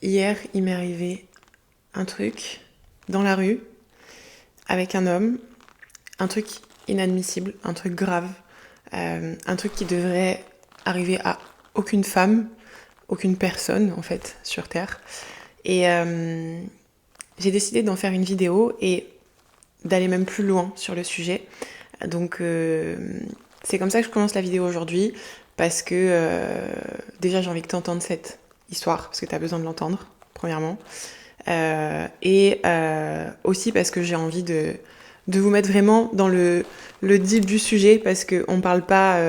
Hier, il m'est arrivé un truc dans la rue avec un homme, un truc inadmissible, un truc grave, un truc qui devrait arriver à aucune femme, aucune personne en fait sur Terre. Et j'ai décidé d'en faire une vidéo et d'aller même plus loin sur le sujet. Donc c'est comme ça que je commence la vidéo aujourd'hui parce que déjà j'ai envie que tu entendes cette histoire parce que tu as besoin de l'entendre premièrement. Et aussi parce que j'ai envie de vous mettre vraiment dans le deep du sujet parce qu'on ne parle pas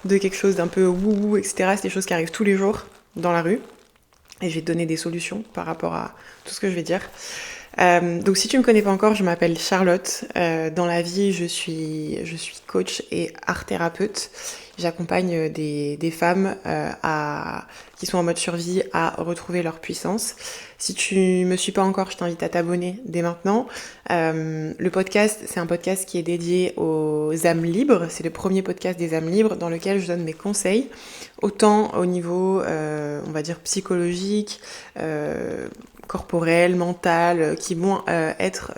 de quelque chose d'un peu wouhou, etc. C'est des choses qui arrivent tous les jours dans la rue. Et je vais te donner des solutions par rapport à tout ce que je vais dire. Donc si tu ne me connais pas encore, je m'appelle Charlotte. Dans la vie, je suis coach et art thérapeute. J'accompagne des femmes qui sont en mode survie à retrouver leur puissance. Si tu ne me suis pas encore, je t'invite à t'abonner dès maintenant. Le podcast, c'est un podcast qui est dédié aux âmes libres. C'est le premier podcast des âmes libres dans lequel je donne mes conseils, autant au niveau, on va dire, psychologique, corporel, mental, qui vont être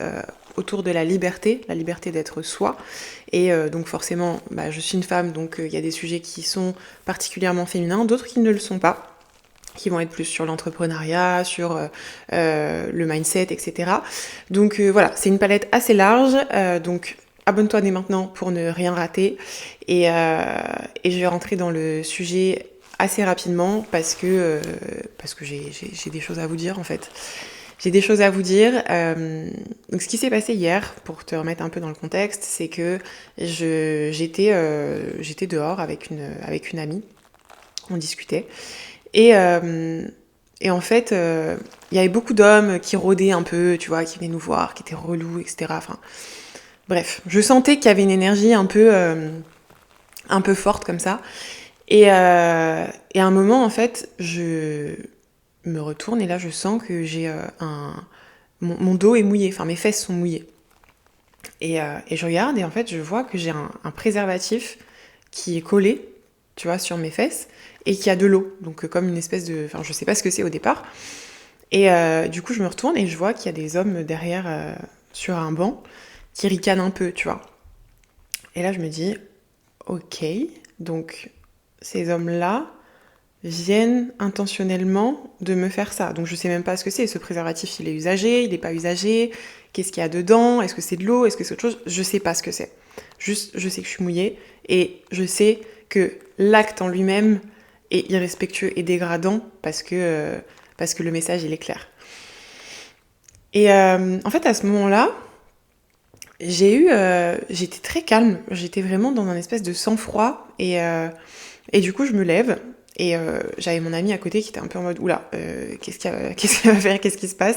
autour de la liberté d'être soi. Et donc forcément, je suis une femme, donc il y a des sujets qui sont particulièrement féminins, d'autres qui ne le sont pas, qui vont être plus sur l'entrepreneuriat, sur le mindset, etc. Donc voilà, c'est une palette assez large, donc abonne-toi dès maintenant pour ne rien rater. Et je vais rentrer dans le sujet assez rapidement parce que j'ai des choses à vous dire en fait. J'ai des choses à vous dire. Donc ce qui s'est passé hier, pour te remettre un peu dans le contexte, c'est que j'étais dehors avec une amie. On discutait. Et en fait, il y avait beaucoup d'hommes qui rôdaient un peu, tu vois, qui venaient nous voir, qui étaient relous, etc. Enfin, bref, je sentais qu'il y avait une énergie un peu forte comme ça. Et à un moment, en fait, je me retourne et là, je sens que j'ai mon dos est mouillé, enfin mes fesses sont mouillées. Et je regarde et en fait, je vois que j'ai un préservatif qui est collé, tu vois, sur mes fesses et qui a de l'eau. Donc comme une espèce de... Enfin, je sais pas ce que c'est au départ. Et du coup, je me retourne et je vois qu'il y a des hommes derrière sur un banc qui ricanent un peu, tu vois. Et là, je me dis, ok, donc ces hommes-là viennent intentionnellement de me faire ça. Donc je sais même pas ce que c'est. Ce préservatif, il est usagé, il est pas usagé. Qu'est-ce qu'il y a dedans? Est-ce que c'est de l'eau? Est-ce que c'est autre chose? Je sais pas ce que c'est. Juste, je sais que je suis mouillée et je sais que l'acte en lui-même est irrespectueux et dégradant parce que le message, il est clair. Et en fait, à ce moment-là, j'étais très calme. J'étais vraiment dans un espèce de sang-froid et du coup, je me lève. Et j'avais mon ami à côté qui était un peu en mode oula, qu'est-ce qu'elle va faire, qu'est-ce qui se passe.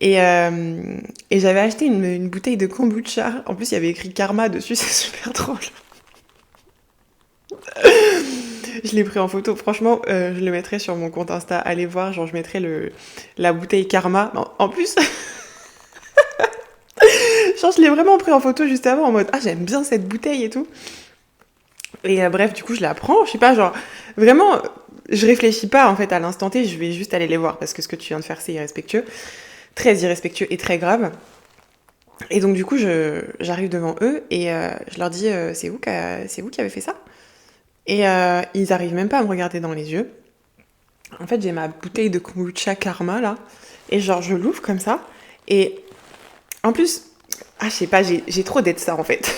Et j'avais acheté une bouteille de kombucha. En plus, il y avait écrit karma dessus, c'est super drôle. Je l'ai pris en photo. Franchement, je le mettrai sur mon compte Insta. Allez voir, genre je mettrai la bouteille karma. En plus, genre je l'ai vraiment pris en photo juste avant en mode ah j'aime bien cette bouteille et tout. Et bref, du coup, je la prends, je sais pas, genre, vraiment, je réfléchis pas en fait à l'instant T, je vais juste aller les voir parce que ce que tu viens de faire, c'est irrespectueux, très irrespectueux et très grave. Et donc, du coup, j'arrive devant eux et je leur dis, c'est vous qui avez fait ça? Et ils arrivent même pas à me regarder dans les yeux. En fait, j'ai ma bouteille de kombucha karma là, et genre, je l'ouvre comme ça, et en plus, je sais pas, j'ai trop d'être ça en fait.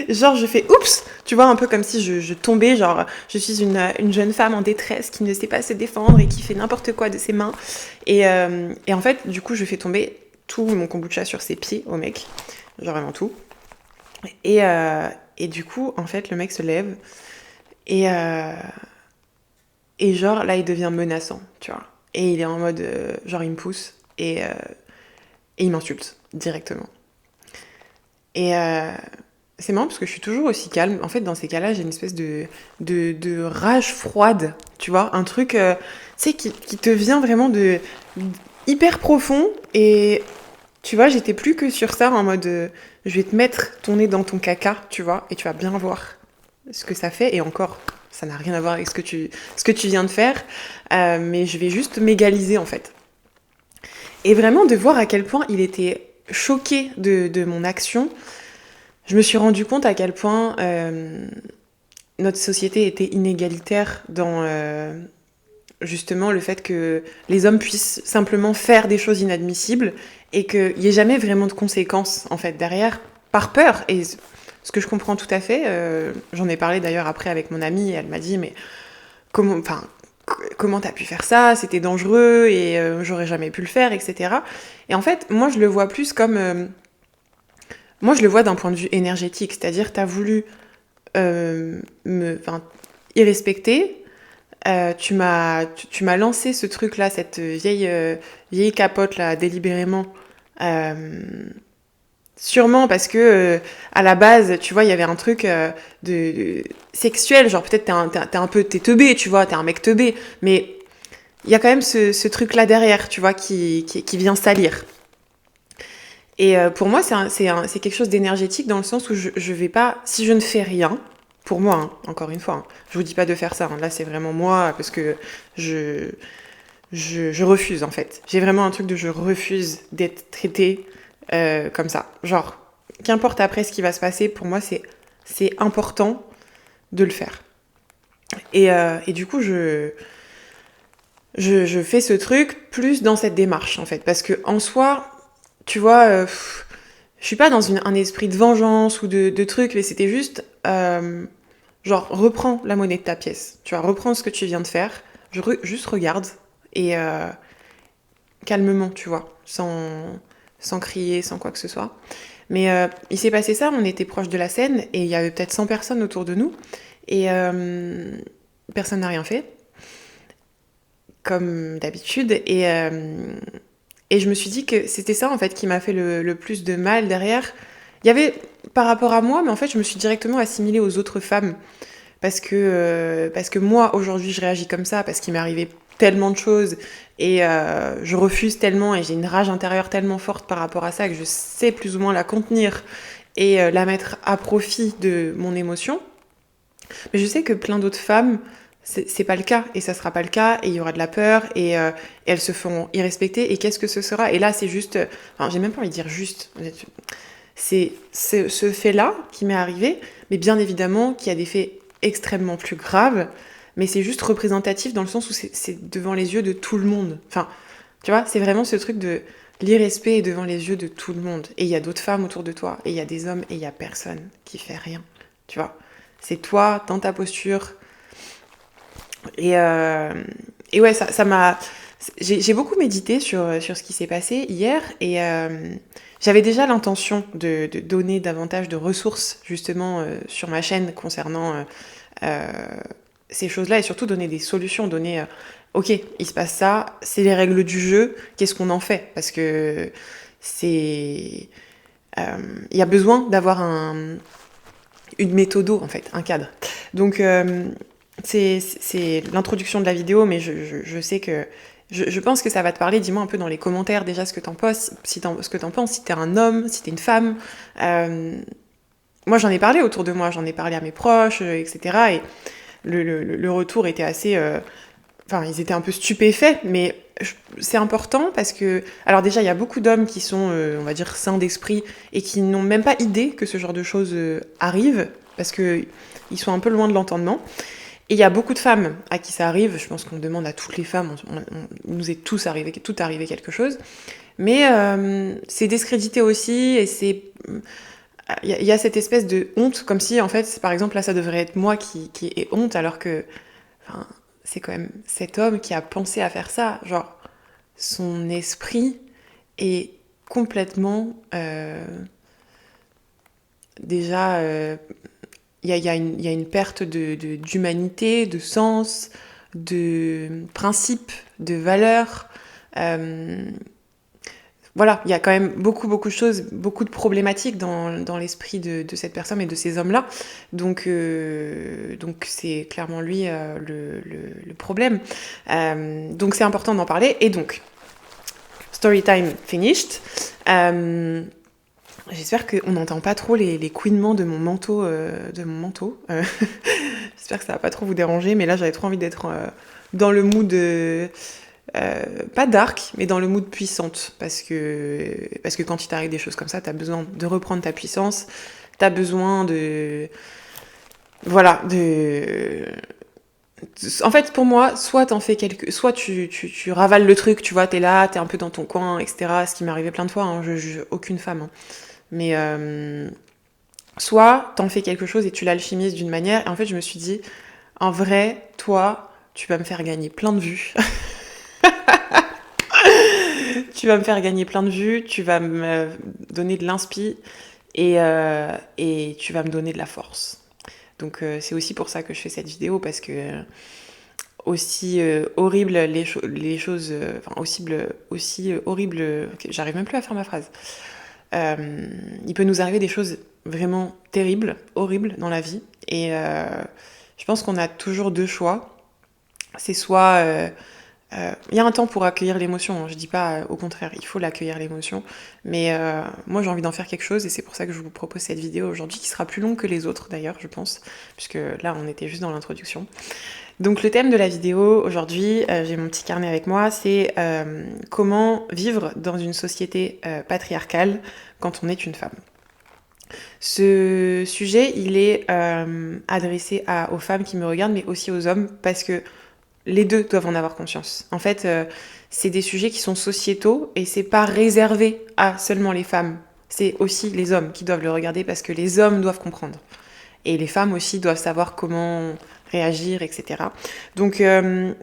Genre, je fais oups, tu vois, un peu comme si je tombais, genre, je suis une jeune femme en détresse qui ne sait pas se défendre et qui fait n'importe quoi de ses mains. Et en fait, du coup, je fais tomber tout mon kombucha sur ses pieds au mec, genre vraiment tout. Et, et du coup, en fait, le mec se lève et, et genre, là, il devient menaçant, tu vois. Et il est en mode, genre, il me pousse et il m'insulte directement. Et c'est marrant parce que je suis toujours aussi calme. En fait, dans ces cas-là, j'ai une espèce de rage froide, tu vois, un truc, tu sais, qui te vient vraiment de hyper profond. Et tu vois, j'étais plus que sur ça, en mode, je vais te mettre ton nez dans ton caca, tu vois, et tu vas bien voir ce que ça fait. Et encore, ça n'a rien à voir avec ce que tu viens de faire, mais je vais juste m'égaliser en fait. Et vraiment de voir à quel point il était choqué de mon action, je me suis rendu compte à quel point notre société était inégalitaire dans justement le fait que les hommes puissent simplement faire des choses inadmissibles et qu'il n'y ait jamais vraiment de conséquences en fait derrière, par peur. Et ce que je comprends tout à fait, j'en ai parlé d'ailleurs après avec mon amie, et elle m'a dit mais comment t'as pu faire ça, c'était dangereux et j'aurais jamais pu le faire, etc. Et en fait, moi je le vois plus comme... moi je le vois d'un point de vue énergétique, c'est-à-dire t'as voulu y respecter. Tu m'as lancé ce truc-là, cette vieille capote là, délibérément. Sûrement parce que à la base, tu vois, il y avait un truc de sexuel, genre peut-être t'es teubé, tu vois, t'es un mec teubé, mais il y a quand même ce truc-là derrière, tu vois, qui vient salir. Et pour moi, c'est quelque chose d'énergétique dans le sens où je vais pas, si je ne fais rien, pour moi, hein, encore une fois, hein, je vous dis pas de faire ça, hein, là c'est vraiment moi, parce que je refuse en fait. J'ai vraiment un truc de je refuse d'être traitée comme ça. Genre, qu'importe après ce qui va se passer, pour moi c'est important de le faire. Et du coup, je fais ce truc plus dans cette démarche en fait, parce que en soi, tu vois, je suis pas dans un esprit de vengeance ou de trucs, mais c'était juste genre reprends la monnaie de ta pièce, tu vois, reprends ce que tu viens de faire, juste regarde et calmement, tu vois, sans crier, sans quoi que ce soit. Mais il s'est passé ça, on était proche de la scène et il y avait peut-être 100 personnes autour de nous et personne n'a rien fait, comme d'habitude. Et je me suis dit que c'était ça en fait qui m'a fait le plus de mal derrière. Il y avait par rapport à moi, mais en fait je me suis directement assimilée aux autres femmes parce que moi aujourd'hui je réagis comme ça parce qu'il m'est arrivé tellement de choses et je refuse tellement et j'ai une rage intérieure tellement forte par rapport à ça que je sais plus ou moins la contenir et la mettre à profit de mon émotion. Mais je sais que plein d'autres femmes, c'est pas le cas et ça sera pas le cas et il y aura de la peur et elles se feront irrespecter et qu'est-ce que ce sera? Et là c'est juste, enfin j'ai même pas envie de dire juste, c'est ce fait-là qui m'est arrivé, mais bien évidemment qu'il y a des faits extrêmement plus graves, mais c'est juste représentatif dans le sens où c'est devant les yeux de tout le monde. Enfin, tu vois, c'est vraiment ce truc de l'irrespect est devant les yeux de tout le monde. Et il y a d'autres femmes autour de toi, et il y a des hommes, et il y a personne qui fait rien. Tu vois, c'est toi, dans ta posture. Et ouais, ça m'a... J'ai beaucoup médité sur ce qui s'est passé hier, et j'avais déjà l'intention de donner davantage de ressources, justement, sur ma chaîne concernant ces choses-là, et surtout donner des solutions, donner... ok, il se passe ça, c'est les règles du jeu, qu'est-ce qu'on en fait? Parce que c'est... Il y a besoin d'avoir une méthode, en fait, un cadre. Donc, c'est l'introduction de la vidéo, mais je sais que... Je pense que ça va te parler, dis-moi un peu dans les commentaires déjà ce que t'en penses, ce que t'en penses, si t'es un homme, si t'es une femme. Moi j'en ai parlé autour de moi, j'en ai parlé à mes proches, etc. Et le retour était assez... Enfin, ils étaient un peu stupéfaits, mais c'est important parce que... Alors déjà, il y a beaucoup d'hommes qui sont, on va dire, sains d'esprit et qui n'ont même pas idée que ce genre de choses arrive parce qu'ils sont un peu loin de l'entendement. Et il y a beaucoup de femmes à qui ça arrive, je pense qu'on demande à toutes les femmes, il nous est tout arrivé quelque chose, mais c'est discrédité aussi, et c'est... Il y a cette espèce de honte, comme si, en fait, par exemple, là, ça devrait être moi qui ai honte, alors que enfin, c'est quand même cet homme qui a pensé à faire ça. Genre, son esprit est complètement... déjà... Il y a une perte d'humanité, de sens, de principe, de valeurs. Voilà, il y a quand même beaucoup de choses, beaucoup de problématiques dans l'esprit de cette personne et de ces hommes-là. Donc c'est clairement lui le problème. Donc c'est important d'en parler. Et donc, story time finished. J'espère qu'on n'entend pas trop les couinements de mon manteau. J'espère J'espère que ça va pas trop vous déranger, mais là j'avais trop envie d'être dans le mood pas dark, mais dans le mood puissante, parce que quand il t'arrive des choses comme ça, t'as besoin de reprendre ta puissance, t'as besoin de voilà de en fait, pour moi, soit soit tu ravales le truc, tu vois, t'es là, t'es un peu dans ton coin, etc. Ce qui m'est arrivé plein de fois, hein, je juge aucune femme, hein. Mais soit t'en fais quelque chose et tu l'alchimises d'une manière. Et en fait, je me suis dit, en vrai, toi, tu vas me faire gagner plein de vues. Tu vas me faire gagner plein de vues, tu vas me donner de l'inspi et tu vas me donner de la force. Donc c'est aussi pour ça que je fais cette vidéo, parce que aussi horrible les choses, enfin aussi horrible, j'arrive même plus à faire ma phrase. Il peut nous arriver des choses vraiment terribles, horribles dans la vie, et je pense qu'on a toujours deux choix. C'est soit il y a un temps pour accueillir l'émotion, hein, je dis pas au contraire, il faut l'accueillir l'émotion, mais moi j'ai envie d'en faire quelque chose, et c'est pour ça que je vous propose cette vidéo aujourd'hui, qui sera plus longue que les autres d'ailleurs, je pense, puisque là on était juste dans l'introduction. Donc le thème de la vidéo aujourd'hui, j'ai mon petit carnet avec moi, c'est comment vivre dans une société patriarcale quand on est une femme. Ce sujet, il est adressé aux femmes qui me regardent, mais aussi aux hommes, parce que les deux doivent en avoir conscience. En fait, c'est des sujets qui sont sociétaux, et c'est pas réservé à seulement les femmes. C'est aussi les hommes qui doivent le regarder, parce que les hommes doivent comprendre. Et les femmes aussi doivent savoir comment réagir, etc. Donc, je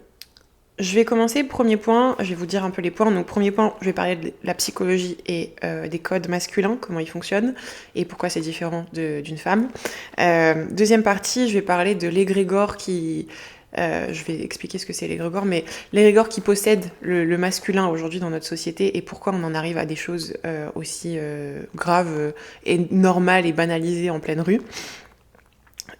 vais commencer. Premier point, je vais vous dire un peu les points. Donc, premier point, je vais parler de la psychologie et des codes masculins, comment ils fonctionnent et pourquoi c'est différent d'une femme. Deuxième partie, je vais parler de l'égrégore qui... je vais expliquer ce que c'est l'égrégore, mais l'égrégore qui possède le masculin aujourd'hui dans notre société, et pourquoi on en arrive à des choses aussi graves et normales et banalisées en pleine rue.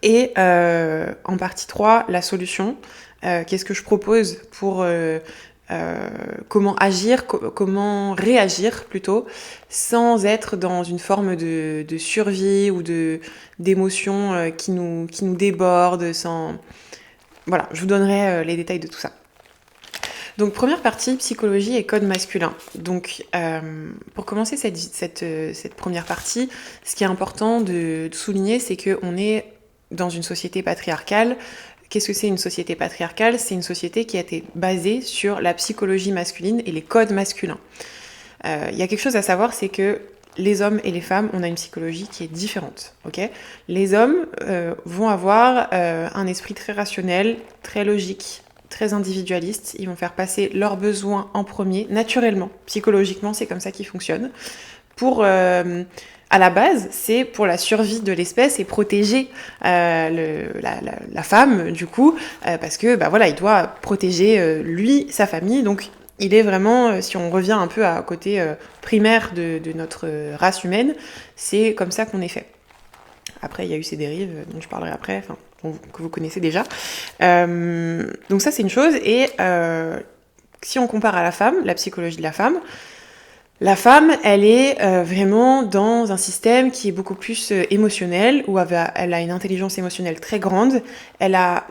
Et en partie 3, la solution. Qu'est-ce que je propose pour comment agir, comment réagir plutôt, sans être dans une forme de survie ou d'émotion qui nous déborde. Voilà, je vous donnerai les détails de tout ça. Donc première partie, psychologie et code masculin. Donc pour commencer cette première partie, ce qui est important de souligner, c'est qu'on est dans une société patriarcale. Qu'est-ce que c'est une société patriarcale ? C'est une société qui a été basée sur la psychologie masculine et les codes masculins. Il y a quelque chose à savoir, c'est que les hommes et les femmes, on a une psychologie qui est différente. Okay ? Les hommes vont avoir un esprit très rationnel, très logique, très individualiste. Ils vont faire passer leurs besoins en premier, naturellement. Psychologiquement, c'est comme ça qu'ils fonctionnent. À la base, c'est pour la survie de l'espèce et protéger la femme, du coup, parce que voilà, il doit protéger lui, sa famille. Donc, il est vraiment, si on revient un peu à côté primaire de notre race humaine, c'est comme ça qu'on est fait. Après, il y a eu ces dérives dont je parlerai après, que vous connaissez déjà. Donc ça, c'est une chose. Et si on compare à la femme, la psychologie de la femme, elle est vraiment dans un système qui est beaucoup plus émotionnel, où elle a une intelligence émotionnelle très grande. Elle a,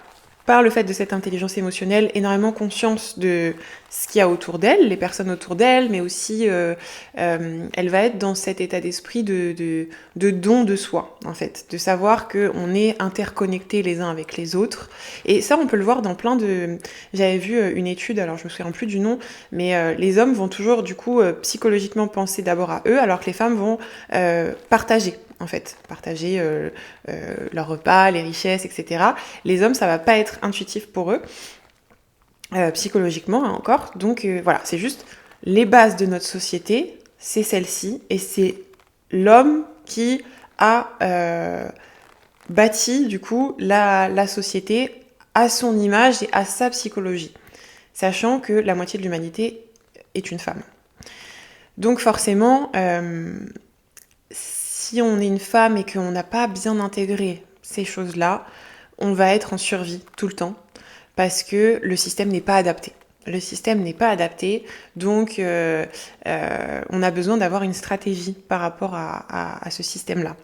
par le fait de cette intelligence émotionnelle, énormément conscience de ce qu'il y a autour d'elle, les personnes autour d'elle, mais aussi elle va être dans cet état d'esprit de don de soi, en fait, de savoir qu'on est interconnectés les uns avec les autres. Et ça, on peut le voir dans plein de... J'avais vu une étude, alors je me souviens plus du nom, mais les hommes vont toujours, du coup, psychologiquement penser d'abord à eux, alors que les femmes vont partager leurs repas, les richesses, etc. Les hommes, ça va pas être intuitif pour eux, psychologiquement, hein, encore. Donc voilà, c'est juste les bases de notre société, c'est celle-ci, et c'est l'homme qui a bâti, du coup, la société à son image et à sa psychologie, sachant que la moitié de l'humanité est une femme. Donc forcément, si on est une femme et qu'on n'a pas bien intégré ces choses-là, on va être en survie tout le temps, parce que le système n'est pas adapté. Le système n'est pas adapté, donc on a besoin d'avoir une stratégie par rapport à ce système-là.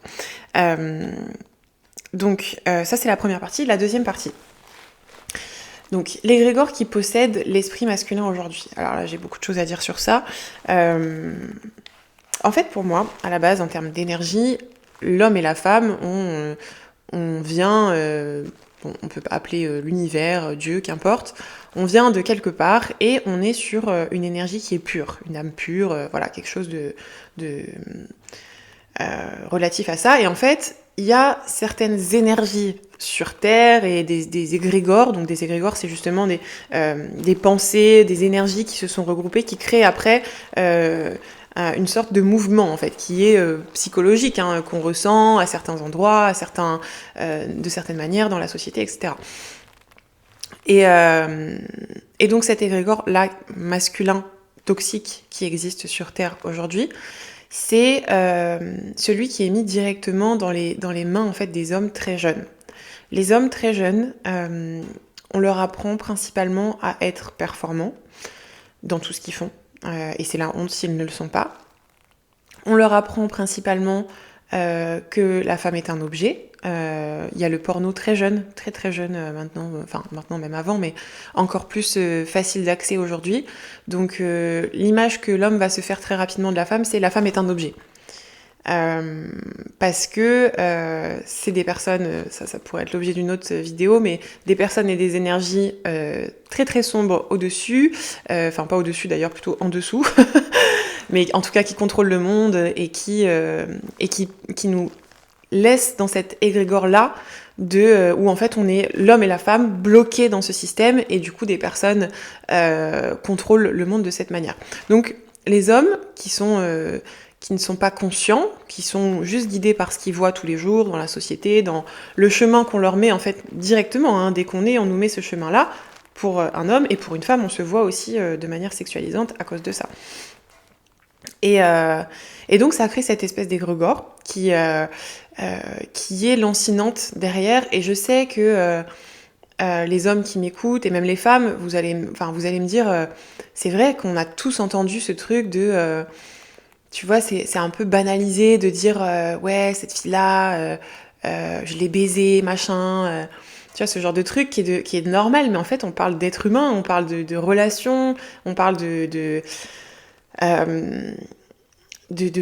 Donc ça c'est la première partie. La deuxième partie. Donc l'égrégore qui possède l'esprit masculin aujourd'hui. Alors là j'ai beaucoup de choses à dire sur ça. En fait pour moi, à la base en termes d'énergie, l'homme et la femme on vient, on peut appeler l'univers, Dieu, qu'importe, on vient de quelque part et on est sur une énergie qui est pure, une âme pure, voilà, quelque chose de relatif à ça. Et en fait, il y a certaines énergies sur Terre et des égrégores. Donc des égrégores, c'est justement des pensées, des énergies qui se sont regroupées, qui créent après une sorte de mouvement en fait, qui est psychologique, hein, qu'on ressent à certains endroits, de certaines manières dans la société, etc. Et donc cet égrégore-là, masculin, toxique, qui existe sur Terre aujourd'hui, c'est celui qui est mis directement dans les mains en fait, des hommes très jeunes. Les hommes très jeunes, on leur apprend principalement à être performants dans tout ce qu'ils font, et c'est la honte s'ils ne le sont pas. On leur apprend principalement que la femme est un objet. Il y a le porno très jeune, très jeune maintenant, enfin maintenant même avant, mais encore plus facile d'accès aujourd'hui. Donc l'image que l'homme va se faire très rapidement de la femme, c'est la femme est un objet. Parce que c'est des personnes, ça pourrait être l'objet d'une autre vidéo, mais des personnes et des énergies très sombres au-dessus, enfin pas au-dessus d'ailleurs, plutôt en dessous, mais en tout cas qui contrôlent le monde et qui nous laissent dans cet égrégore-là où en fait on est l'homme et la femme bloqués dans ce système et du coup des personnes contrôlent le monde de cette manière. Donc les hommes qui ne sont pas conscients, qui sont juste guidés par ce qu'ils voient tous les jours dans la société, dans le chemin qu'on leur met en fait directement, hein, dès qu'on est, on nous met ce chemin-là. Pour un homme et pour une femme, on se voit aussi de manière sexualisante à cause de ça. Et donc ça crée cette espèce d'égrégore qui est lancinante derrière. Et je sais que les hommes qui m'écoutent et même les femmes, vous allez me dire, c'est vrai qu'on a tous entendu ce truc de tu vois, c'est un peu banalisé de dire ouais, cette fille-là, je l'ai baisée, machin. Tu vois, ce genre de truc qui est normal, mais en fait, on parle d'être humain, on parle de relations, on parle de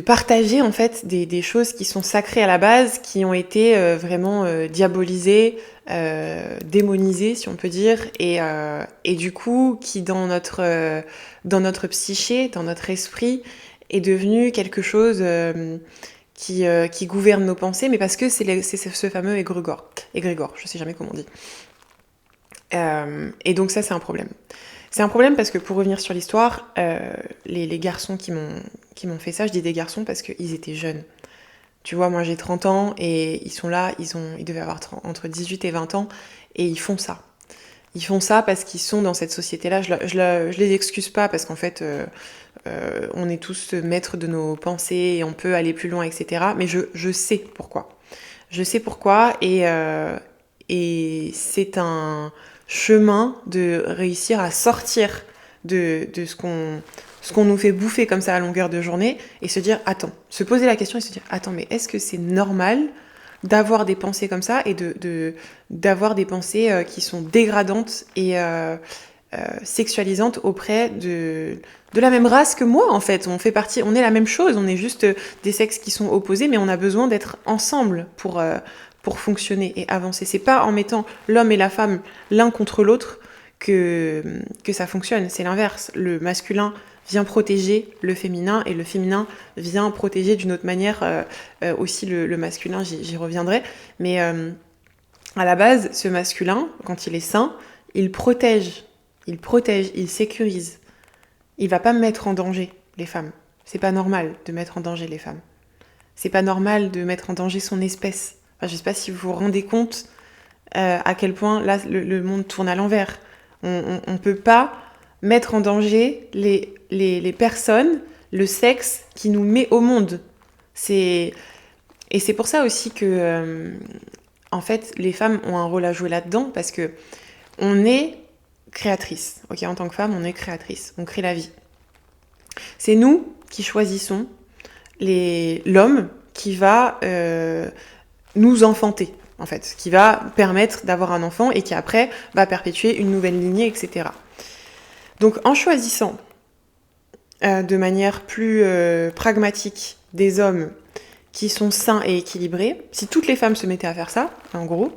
partager en fait des choses qui sont sacrées à la base, qui ont été vraiment diabolisées, démonisées, si on peut dire, et du coup, qui dans notre psyché, dans notre esprit, est devenu quelque chose qui gouverne nos pensées, mais parce que c'est ce fameux égrégore, je sais jamais comment on dit. Et donc ça, c'est un problème. C'est un problème parce que, pour revenir sur l'histoire, les garçons qui m'ont fait ça, je dis des garçons parce qu'ils étaient jeunes. Tu vois, moi j'ai 30 ans et ils sont là, ils devaient avoir entre 18 et 20 ans, et ils font ça. Ils font ça parce qu'ils sont dans cette société-là. Je les excuse pas parce qu'en fait, on est tous maîtres de nos pensées et on peut aller plus loin, etc. Mais je sais pourquoi. Je sais pourquoi et c'est un chemin de réussir à sortir de ce qu'on nous fait bouffer comme ça à longueur de journée et se dire, attends, se poser la question et se dire, attends, mais est-ce que c'est normal d'avoir des pensées comme ça et d'avoir des pensées qui sont dégradantes et sexualisantes auprès de la même race que moi, en fait. On fait partie, on est la même chose, on est juste des sexes qui sont opposés, mais on a besoin d'être ensemble pour fonctionner et avancer. C'est pas en mettant l'homme et la femme l'un contre l'autre que ça fonctionne, c'est l'inverse. Le masculin vient protéger le féminin et le féminin vient protéger d'une autre manière aussi le masculin, j'y reviendrai. Mais à la base, ce masculin, quand il est sain, il protège, il sécurise. Il va pas mettre en danger les femmes. C'est pas normal de mettre en danger les femmes. C'est pas normal de mettre en danger son espèce. Enfin, je sais pas si vous vous rendez compte à quel point là le monde tourne à l'envers. On peut pas mettre en danger les personnes, le sexe qui nous met au monde. Et c'est pour ça aussi que en fait les femmes ont un rôle à jouer là-dedans, parce que on est créatrice. Ok, en tant que femme, on est créatrice. On crée la vie. C'est nous qui choisissons l'homme qui va nous enfanter. en fait, qui va permettre d'avoir un enfant et qui après va perpétuer une nouvelle lignée, etc. Donc en choisissant de manière plus pragmatique des hommes qui sont sains et équilibrés, si toutes les femmes se mettaient à faire ça, en gros,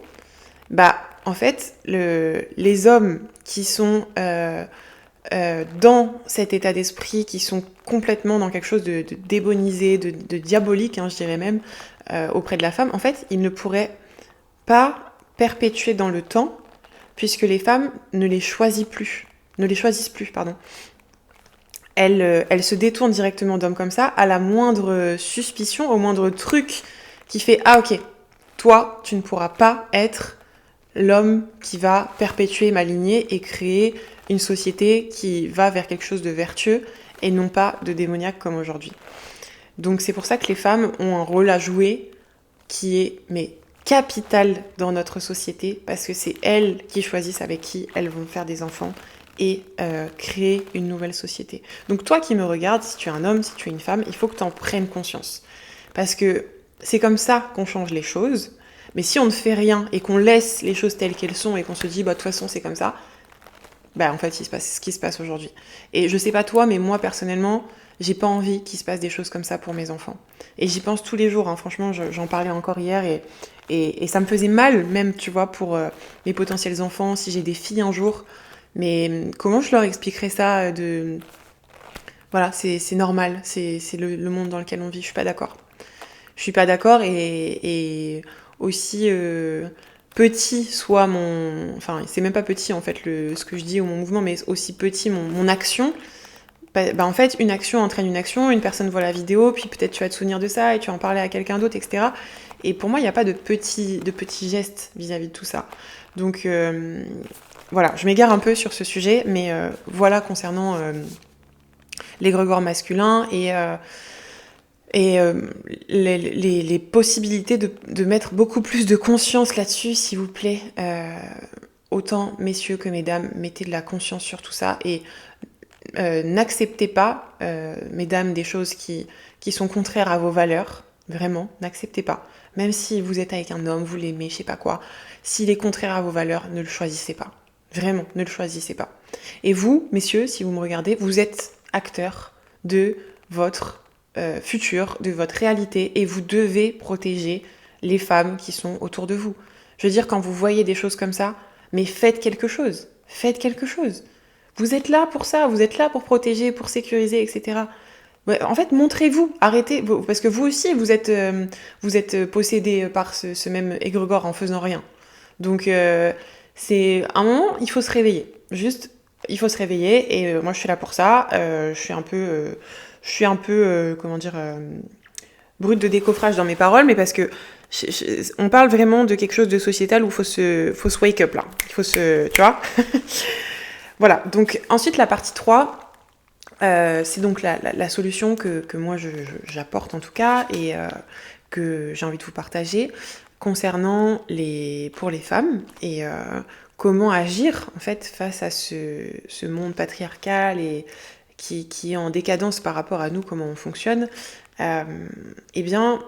bah en fait, les hommes qui sont dans cet état d'esprit, qui sont complètement dans quelque chose de débonisé, de diabolique, je dirais même, auprès de la femme, en fait, ils ne pourraient pas perpétuer dans le temps, puisque les femmes ne les choisissent plus, pardon. Elles se détournent directement d'hommes comme ça, à la moindre suspicion, au moindre truc qui fait « Ah ok, toi, tu ne pourras pas être l'homme qui va perpétuer ma lignée et créer une société qui va vers quelque chose de vertueux et non pas de démoniaque comme aujourd'hui. » Donc c'est pour ça que les femmes ont un rôle à jouer qui est capital dans notre société, parce que c'est elles qui choisissent avec qui elles vont faire des enfants et créer une nouvelle société. Donc toi qui me regardes, si tu es un homme, si tu es une femme, il faut que tu en prennes conscience. Parce que c'est comme ça qu'on change les choses. Mais si on ne fait rien et qu'on laisse les choses telles qu'elles sont et qu'on se dit, de toute façon, c'est comme ça, en fait, il se passe ce qui se passe aujourd'hui. Et je sais pas toi, mais moi, personnellement, j'ai pas envie qu'il se passe des choses comme ça pour mes enfants. Et j'y pense tous les jours, franchement, j'en parlais encore hier et ça me faisait mal, même, tu vois, pour mes potentiels enfants, si j'ai des filles un jour. Mais comment je leur expliquerais ça Voilà, c'est normal, c'est le monde dans lequel on vit, je suis pas d'accord. Je suis pas d'accord et aussi petit soit mon... Enfin, c'est même pas petit en fait ce que je dis ou mon mouvement, mais aussi petit mon action. En fait, une action entraîne une personne voit la vidéo, puis peut-être tu vas te souvenir de ça et tu vas en parler à quelqu'un d'autre, etc. Et pour moi, il n'y a pas de petits gestes vis-à-vis de tout ça. Donc voilà, je m'égare un peu sur ce sujet, mais voilà concernant l'égrégore masculin et les possibilités de mettre beaucoup plus de conscience là-dessus, s'il vous plaît. Autant messieurs que mesdames, mettez de la conscience sur tout ça et n'acceptez pas, mesdames, des choses qui sont contraires à vos valeurs. Vraiment, n'acceptez pas. Même si vous êtes avec un homme, vous l'aimez, je sais pas quoi, s'il est contraire à vos valeurs, ne le choisissez pas. Vraiment, ne le choisissez pas. Et vous, messieurs, si vous me regardez, vous êtes acteurs de votre futur, de votre réalité, et vous devez protéger les femmes qui sont autour de vous. Je veux dire, quand vous voyez des choses comme ça, mais faites quelque chose. Faites quelque chose. Vous êtes là pour ça, vous êtes là pour protéger, pour sécuriser, etc. En fait, montrez-vous, arrêtez, parce que vous aussi, vous êtes possédé par ce même égrégore en faisant rien. Donc, c'est un moment, il faut se réveiller. Juste, il faut se réveiller, et moi, je suis là pour ça. Je suis un peu, comment dire, brute de décoffrage dans mes paroles, mais parce que on parle vraiment de quelque chose de sociétal où il faut se wake up, là. Il faut se, tu vois. Voilà, donc ensuite la partie 3, c'est donc la solution que moi j'apporte en tout cas et que j'ai envie de vous partager concernant pour les femmes et comment agir en fait face à ce monde patriarcal et qui est en décadence par rapport à nous, comment on fonctionne. Eh bien,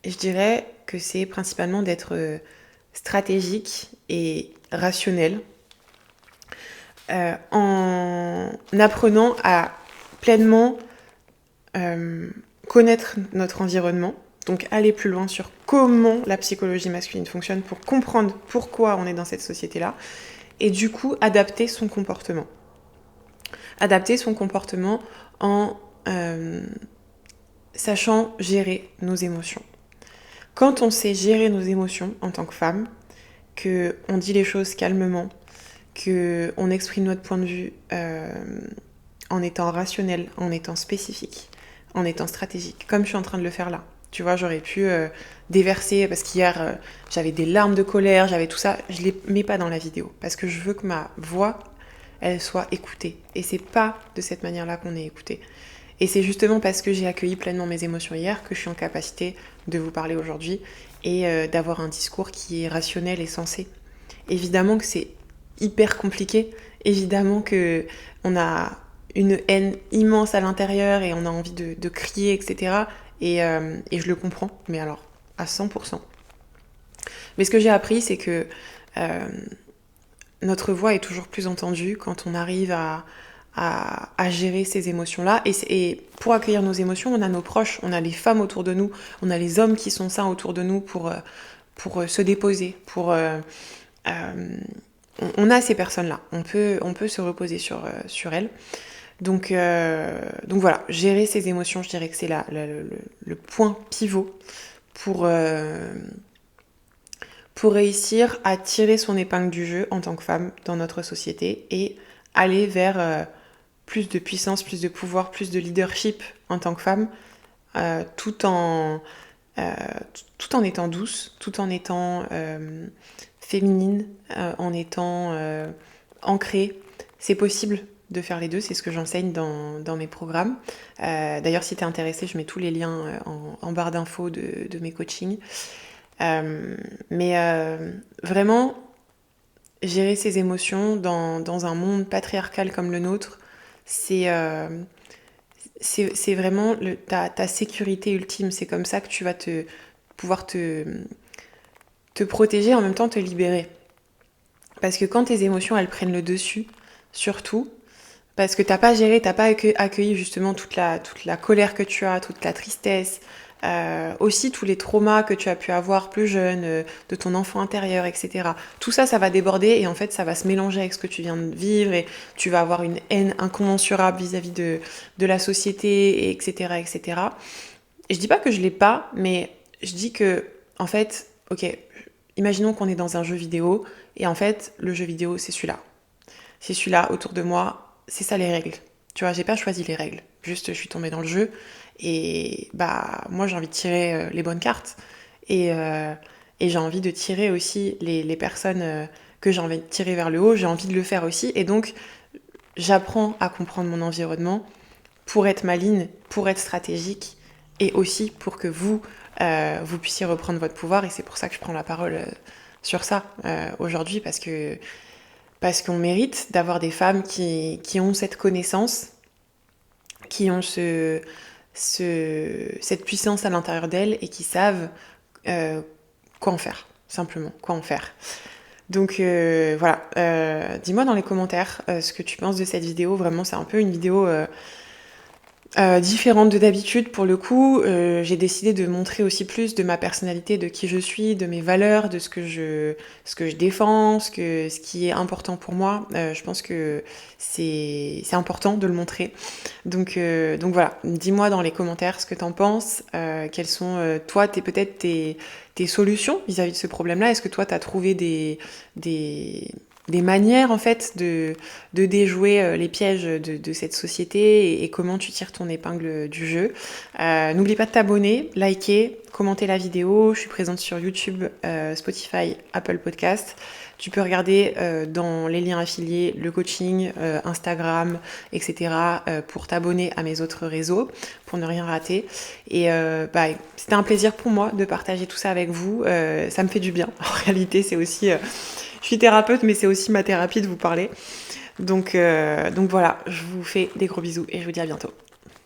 je dirais que c'est principalement d'être stratégique et rationnel. En apprenant à pleinement connaître notre environnement, donc aller plus loin sur comment la psychologie masculine fonctionne pour comprendre pourquoi on est dans cette société-là, et du coup adapter son comportement. Adapter son comportement en sachant gérer nos émotions. Quand on sait gérer nos émotions en tant que femme, qu'on dit les choses calmement, qu'on exprime notre point de vue en étant rationnel, en étant spécifique, en étant stratégique, comme je suis en train de le faire là. Tu vois, j'aurais pu déverser, parce qu'hier, j'avais des larmes de colère, j'avais tout ça, je ne les mets pas dans la vidéo, parce que je veux que ma voix, elle soit écoutée. Et c'est pas de cette manière-là qu'on est écouté. Et c'est justement parce que j'ai accueilli pleinement mes émotions hier que je suis en capacité de vous parler aujourd'hui et d'avoir un discours qui est rationnel et sensé. Évidemment que c'est hyper compliqué, évidemment que on a une haine immense à l'intérieur et on a envie de crier, etc. Et je le comprends, mais alors à 100%. Mais ce que j'ai appris, c'est que notre voix est toujours plus entendue quand on arrive à gérer ces émotions-là. Et pour accueillir nos émotions, on a nos proches, on a les femmes autour de nous, on a les hommes qui sont sains autour de nous pour se déposer, on a ces personnes-là, on peut se reposer sur elles. Donc voilà, gérer ses émotions, je dirais que c'est le point pivot pour réussir à tirer son épingle du jeu en tant que femme dans notre société et aller vers plus de puissance, plus de pouvoir, plus de leadership en tant que femme, tout en étant douce, tout en étant féminine, en étant ancrée. C'est possible de faire les deux, c'est ce que j'enseigne dans mes programmes. D'ailleurs, si tu es intéressée, je mets tous les liens en barre d'infos de mes coachings. Vraiment, gérer ses émotions dans un monde patriarcal comme le nôtre, c'est vraiment ta sécurité ultime. C'est comme ça que tu vas pouvoir te protéger, en même temps te libérer. Parce que quand tes émotions, elles prennent le dessus, surtout, parce que t'as pas géré, t'as pas accueilli justement toute la colère que tu as, toute la tristesse, aussi tous les traumas que tu as pu avoir plus jeune, de ton enfant intérieur, etc. Tout ça, ça va déborder et en fait, ça va se mélanger avec ce que tu viens de vivre et tu vas avoir une haine incommensurable vis-à-vis de la société, etc., etc. Et je dis pas que je l'ai pas, mais je dis que, en fait, ok, imaginons qu'on est dans un jeu vidéo et en fait, le jeu vidéo, c'est celui-là. C'est celui-là autour de moi. C'est ça les règles. Tu vois, j'ai pas choisi les règles. Juste, je suis tombée dans le jeu et moi j'ai envie de tirer les bonnes cartes et j'ai envie de tirer aussi les personnes que j'ai envie de tirer vers le haut. J'ai envie de le faire aussi et donc j'apprends à comprendre mon environnement pour être maligne, pour être stratégique et aussi pour que vous puissiez reprendre votre pouvoir et c'est pour ça que je prends la parole sur ça aujourd'hui parce qu'on mérite d'avoir des femmes qui ont cette connaissance, qui ont cette puissance à l'intérieur d'elles et qui savent quoi en faire, simplement, quoi en faire. Donc voilà, dis-moi dans les commentaires ce que tu penses de cette vidéo. Vraiment, c'est un peu une vidéo différente de d'habitude. Pour le coup, j'ai décidé de montrer aussi plus de ma personnalité, de qui je suis, de mes valeurs, de ce que je défends, ce qui est important pour moi. Je pense que c'est important de le montrer. Donc voilà, dis-moi dans les commentaires ce que t'en penses, quelles sont toi peut-être tes solutions vis-à-vis de ce problème-là. Est-ce que toi t'as trouvé des manières en fait de déjouer les pièges de cette société et comment tu tires ton épingle du jeu. N'oublie pas de t'abonner, liker, commenter la vidéo. Je suis présente sur YouTube, Spotify, Apple Podcast. Tu peux regarder dans les liens affiliés le coaching, Instagram, etc. Pour t'abonner à mes autres réseaux, pour ne rien rater. Et c'était un plaisir pour moi de partager tout ça avec vous. Ça me fait du bien. En réalité, c'est aussi... je suis thérapeute, mais c'est aussi ma thérapie de vous parler. Donc voilà, je vous fais des gros bisous et je vous dis à bientôt.